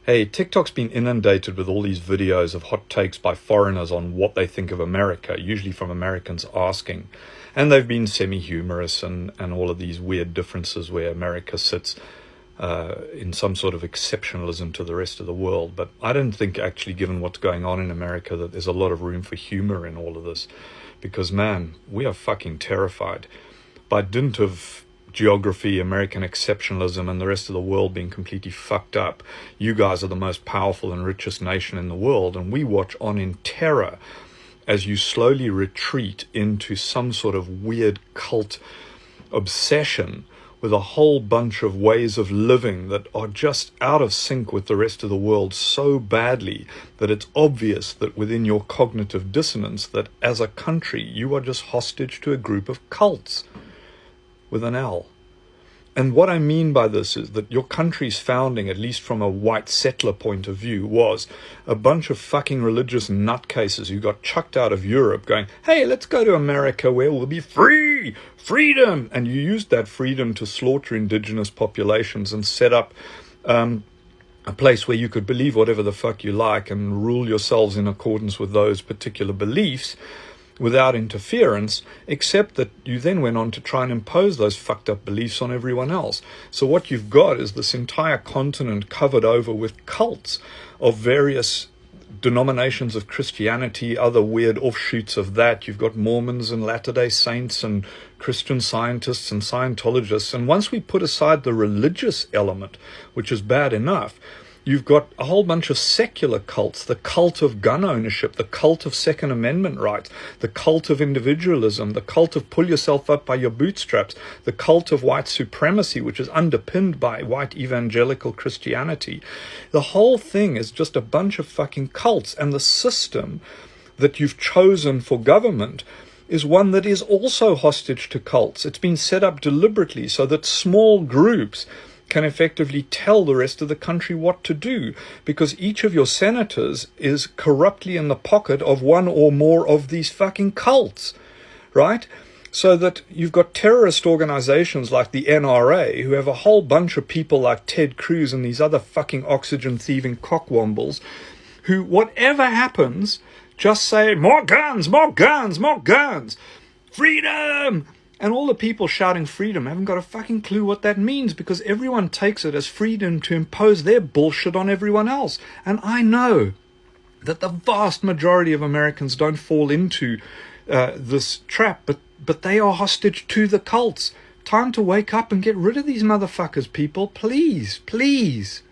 Hey, TikTok's been inundated with all these videos of hot takes by foreigners on what they think of America, usually from Americans asking. And they've been semi-humorous and all of these weird differences where America sits in some sort of exceptionalism to the rest of the world. But I don't think, actually, given what's going on in America, that there's a lot of room for humor in all of this. Because, man, we are fucking terrified. By dint of geography, American exceptionalism, and the rest of the world being completely fucked up, you guys are the most powerful and richest nation in the world, and we watch on in terror as you slowly retreat into some sort of weird cult obsession with a whole bunch of ways of living that are just out of sync with the rest of the world so badly that it's obvious that within your cognitive dissonance that as a country you are just hostage to a group of cults with an L. And what I mean by this is that your country's founding, at least from a white settler point of view, was a bunch of fucking religious nutcases who got chucked out of Europe going, hey, let's go to America where we'll be free, freedom. And you used that freedom to slaughter indigenous populations and set up a place where you could believe whatever the fuck you like and rule yourselves in accordance with those particular beliefs, without interference, except that you then went on to try and impose those fucked up beliefs on everyone else. So what you've got is this entire continent covered over with cults of various denominations of Christianity, other weird offshoots of that. You've got Mormons and Latter-day Saints and Christian Scientists and Scientologists. And once we put aside the religious element, which is bad enough, you've got a whole bunch of secular cults, the cult of gun ownership, the cult of Second Amendment rights, the cult of individualism, the cult of pull yourself up by your bootstraps, the cult of white supremacy, which is underpinned by white evangelical Christianity. The whole thing is just a bunch of fucking cults, and the system that you've chosen for government is one that is also hostage to cults. It's been set up deliberately so that small groups can effectively tell the rest of the country what to do, because each of your senators is corruptly in the pocket of one or more of these fucking cults, right? So that you've got terrorist organizations like the NRA who have a whole bunch of people like Ted Cruz and these other fucking oxygen-thieving cockwombles who, whatever happens, just say, more guns, more guns, more guns, freedom! And all the people shouting freedom haven't got a fucking clue what that means, because everyone takes it as freedom to impose their bullshit on everyone else. And I know that the vast majority of Americans don't fall into this trap, but they are hostage to the cults. Time to wake up and get rid of these motherfuckers, people. Please, please.